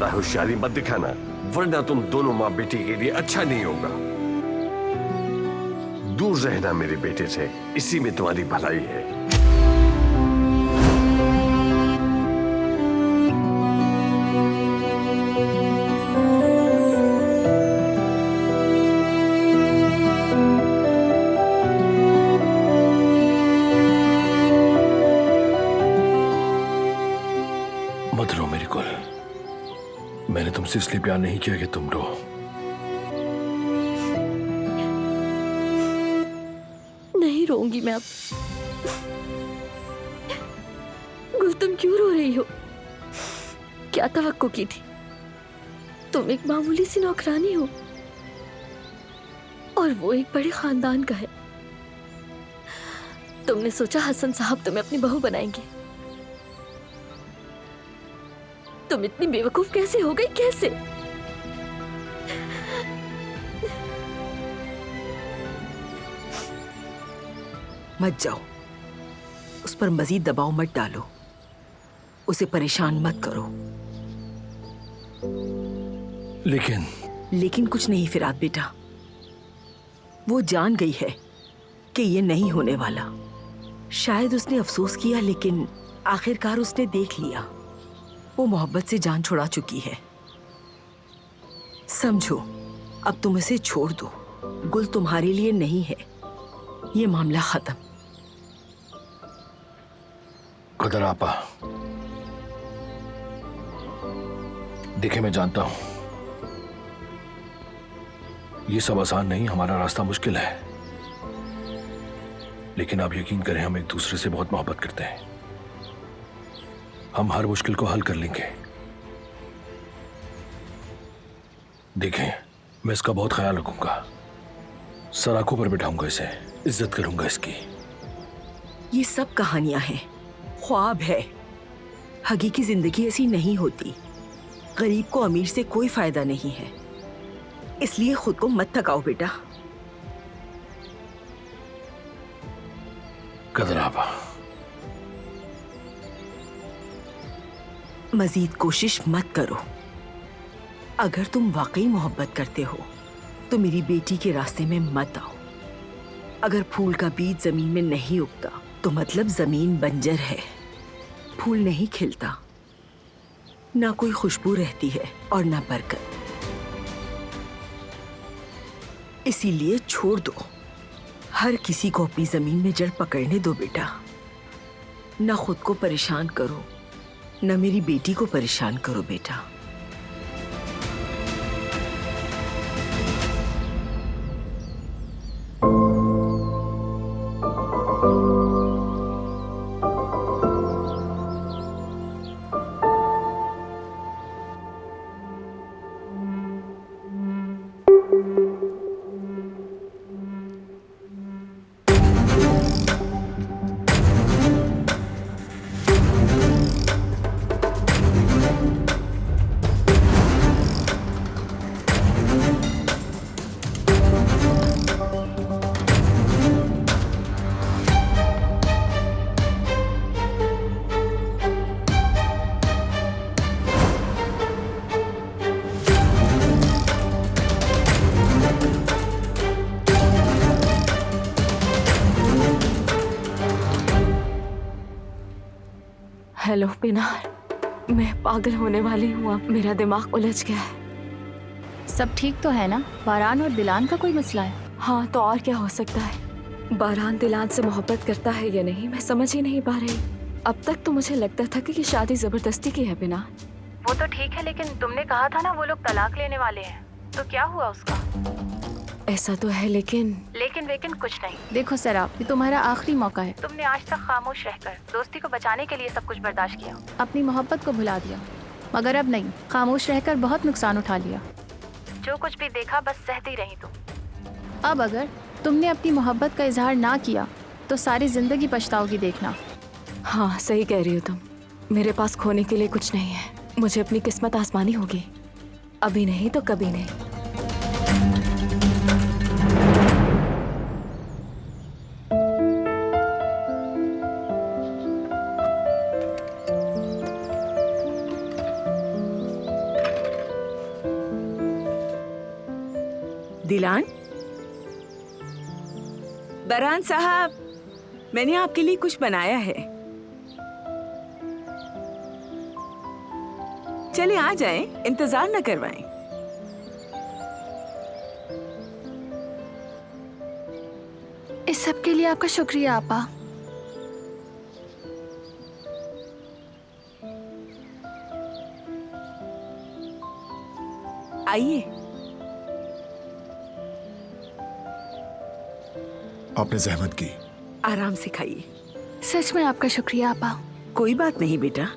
ज्यादा होशियारी मत दिखाना, वरना तुम दोनों माँ बेटी के लिए अच्छा नहीं होगा। दूर रहना मेरे बेटे से, इसी में तुम्हारी भलाई है। मत रो मेरी गुल, मैंने तुमसे इसलिए प्यार नहीं किया कि तुम रो। नहीं रोऊंगी मैं अब। गुल, तुम क्यों रो रही हो? क्या तवक्को की थी? तुम एक मामूली सी नौकरानी हो और वो एक बड़े खानदान का है। तुमने सोचा हसन साहब तुम्हें अपनी बहू बनाएंगे? तुम इतनी बेवकूफ कैसे हो गई? कैसे? मत जाओ, उस पर मजीद दबाव मत डालो, उसे परेशान मत करो। लेकिन कुछ नहीं फिराद बेटा, वो जान गई है कि ये नहीं होने वाला। शायद उसने अफसोस किया, लेकिन आखिरकार उसने देख लिया वो मोहब्बत से जान छुड़ा चुकी है। समझो, अब तुम इसे छोड़ दो। गुल तुम्हारे लिए नहीं है, ये मामला खत्म। कदर आपा, देखे मैं जानता हूं ये सब आसान नहीं, हमारा रास्ता मुश्किल है, लेकिन आप यकीन करें हम एक दूसरे से बहुत मोहब्बत करते हैं। हम हर मुश्किल को हल कर लेंगे। देखें, मैं इसका बहुत ख्याल रखूंगा, सराखों पर बिठाऊंगा इसे, इज्जत करूंगा इसकी। ये सब कहानियां हैं, ख्वाब है। हकीकी जिंदगी ऐसी नहीं होती। गरीब को अमीर से कोई फायदा नहीं है, इसलिए खुद को मत थकाओ बेटा। कदर आपा, मजीद कोशिश मत करो। अगर तुम वाकई मोहब्बत करते हो तो मेरी बेटी के रास्ते में मत आओ। अगर फूल का बीज जमीन में नहीं उगता तो मतलब जमीन बंजर है, फूल नहीं खिलता, ना कोई खुशबू रहती है और ना बरकत। इसीलिए छोड़ दो, हर किसी को अपनी जमीन में जड़ पकड़ने दो बेटा। ना खुद को परेशान करो, न मेरी बेटी को परेशान करो बेटा। हेलो पिनार, मैं पागल होने वाली हूँ। अब मेरा दिमाग उलझ गया है। सब ठीक तो है ना? बारान और दिलान का कोई मसला है? हाँ, तो और क्या हो सकता है? बारान दिलान से मोहब्बत करता है या नहीं, मैं समझ ही नहीं पा रही। अब तक तो मुझे लगता था कि ये शादी जबरदस्ती की है पिनार। वो तो ठीक है, लेकिन तुमने कहा था ना वो लोग तलाक लेने वाले हैं, तो क्या हुआ उसका? ऐसा तो है, लेकिन वेकिन कुछ नहीं। देखो सराब, ये तुम्हारा आखिरी मौका है। तुमने आज तक खामोश रहकर दोस्ती को बचाने के लिए सब कुछ बर्दाश्त किया, अपनी मोहब्बत को भुला दिया, मगर अब नहीं, खामोश रहकर बहुत नुकसान उठा लिया। जो कुछ भी देखा बस सहती रही तुम। अब अगर तुमने अपनी मोहब्बत का इजहार ना किया तो सारी जिंदगी पछताओगी, देखना। हाँ, सही कह रही हो तुम। मेरे पास खोने के लिए कुछ नहीं है। मुझे अपनी किस्मत आजमानी होगी, अभी नहीं तो कभी नहीं। दिलान, बरहान साहब, मैंने आपके लिए कुछ बनाया है। चले आ जाएं, इंतजार न करवाएं। इस सब के लिए आपका शुक्रिया आपा। आइए। आपने जहमत की। आराम से खाइए। सच में आपका शुक्रिया आपा। कोई बात नहीं बेटा।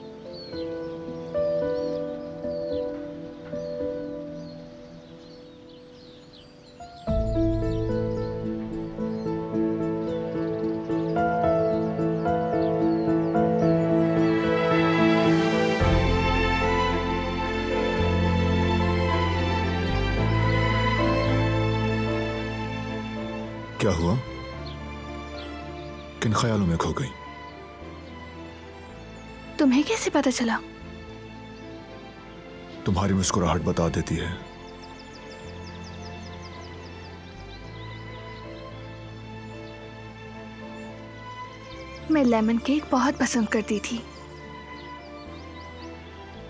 क्या हुआ? किन ख्यालों में खो गई? तुम्हें कैसे पता चला? तुम्हारी मुस्कुराहट बता देती है। मैं लेमन केक बहुत पसंद करती थी।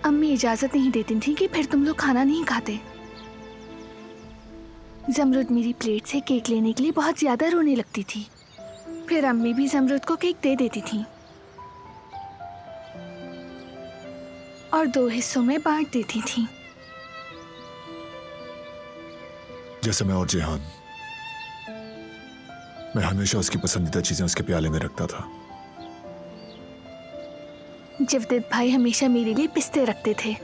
अम्मी इजाजत नहीं देती थी कि फिर तुम लोग खाना नहीं खाते। जमरुद मेरी प्लेट से केक लेने के लिए बहुत ज्यादा रोने लगती थी। फिर अम्मी भी जमरुद को केक दे देती थी और 2 हिस्सों में बांट देती थी। जैसे मैं और जेहान, मैं हमेशा उसकी पसंदीदा चीजें उसके प्याले में रखता था। जवदेद भाई हमेशा मेरे लिए पिस्ते रखते थे।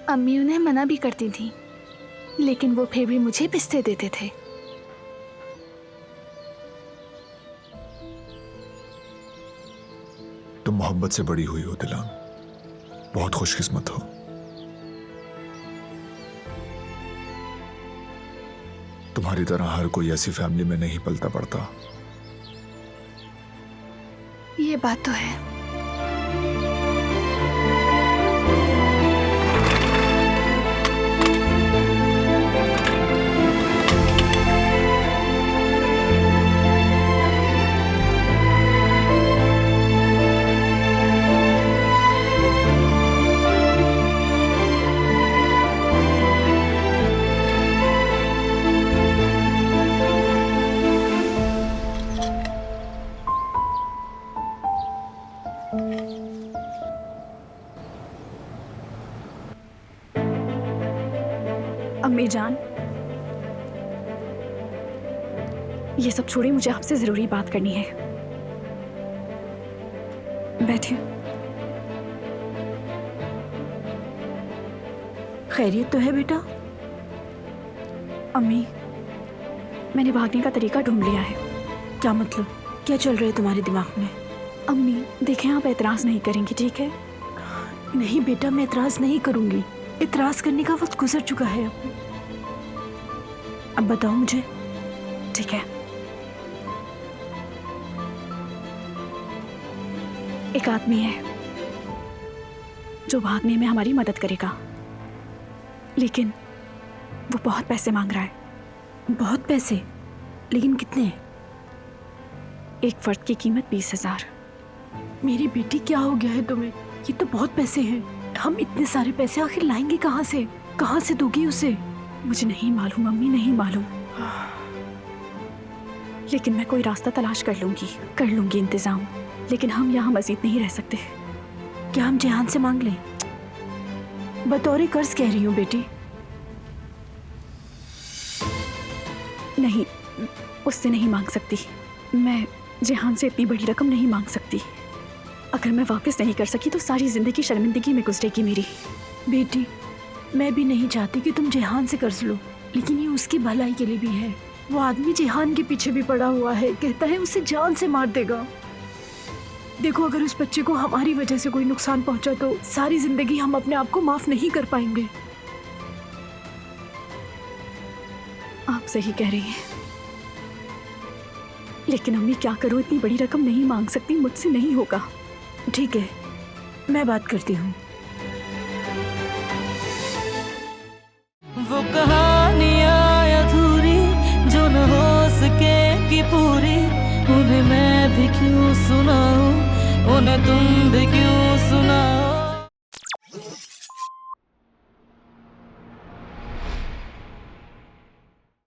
अम्मी उन्हें मना भी करती थी, लेकिन वो फिर भी मुझे पिस्ते देते थे। तुम मोहब्बत से बड़ी हुई हो दिलान, बहुत खुशकिस्मत हो। तुम्हारी तरह हर कोई ऐसी फैमिली में नहीं पलता पड़ता। ये बात तो है। अम्मी जान, ये सब छोड़िए, मुझे आपसे जरूरी बात करनी है। बैठिए। खैरियत तो है बेटा? अम्मी, मैंने भागने का तरीका ढूंढ लिया है। क्या मतलब? क्या चल रहा है तुम्हारे दिमाग में? अम्मी देखें, आप एतराज नहीं करेंगी, ठीक है? नहीं बेटा, मैं एतराज नहीं करूंगी। एतराज करने का वक्त गुजर चुका है। अब बताओ मुझे। ठीक है, एक आदमी है जो भागने में हमारी मदद करेगा, लेकिन वो बहुत पैसे मांग रहा है। बहुत पैसे? लेकिन कितने? एक फर्द की कीमत 20,000। मेरी बेटी, क्या हो गया है तुम्हें? ये तो बहुत पैसे हैं। हम इतने सारे पैसे आखिर लाएंगे कहाँ से? कहाँ से दोगी उसे? मुझे नहीं मालूम अम्मी, नहीं मालूम, लेकिन मैं कोई रास्ता तलाश कर लूंगी इंतजाम। लेकिन हम यहाँ मजीद नहीं रह सकते। क्या हम जेहान से मांग लें? बतौर कर्ज कह रही हूँ बेटी। नहीं, उससे नहीं मांग सकती। मैं जेहान से इतनी बड़ी रकम नहीं मांग सकती। अगर मैं वापस नहीं कर सकी तो सारी जिंदगी शर्मिंदगी में गुजरेगी मेरी। बेटी, मैं भी नहीं चाहती कि तुम जेहान से कर्ज लो, लेकिन ये उसकी भलाई के लिए भी है। वो आदमी जेहान के पीछे भी पड़ा हुआ है, कहता है उसे जान से मार देगा। देखो, अगर उस बच्चे को हमारी वजह से कोई नुकसान पहुंचा तो सारी जिंदगी हम अपने आप को माफ नहीं कर पाएंगे। आप सही कह रही हैं, लेकिन अम्मी क्या करूं, इतनी बड़ी रकम नहीं मांग सकती, मुझसे नहीं होगा। ठीक है, मैं बात करती हूँ। वो कहानियाँ अधूरी सुनाओ, उन्हें तुम भी क्यों सुनाओ।